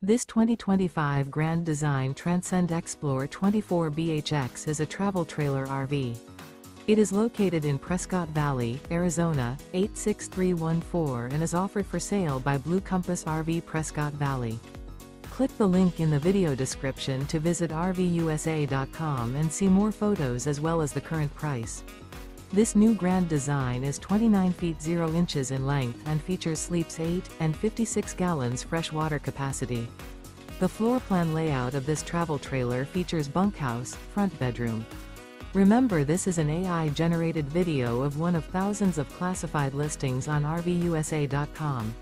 This 2025 Grand Design Transcend Explorer 24BHX is a travel trailer RV. It is located in Prescott Valley, Arizona, 86314 and is offered for sale by Blue Compass RV Prescott Valley. Click the link in the video description to visit RVUSA.com and see more photos as well as the current price. This new Grand Design is 29 feet 0 inches in length and features sleeps 8 and 56 gallons fresh water capacity. The floor plan layout of this travel trailer features bunkhouse, front bedroom. Remember, this is an AI-generated video of one of thousands of classified listings on RVUSA.com.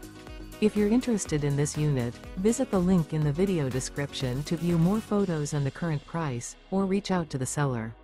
If you're interested in this unit, visit the link in the video description to view more photos and the current price, or reach out to the seller.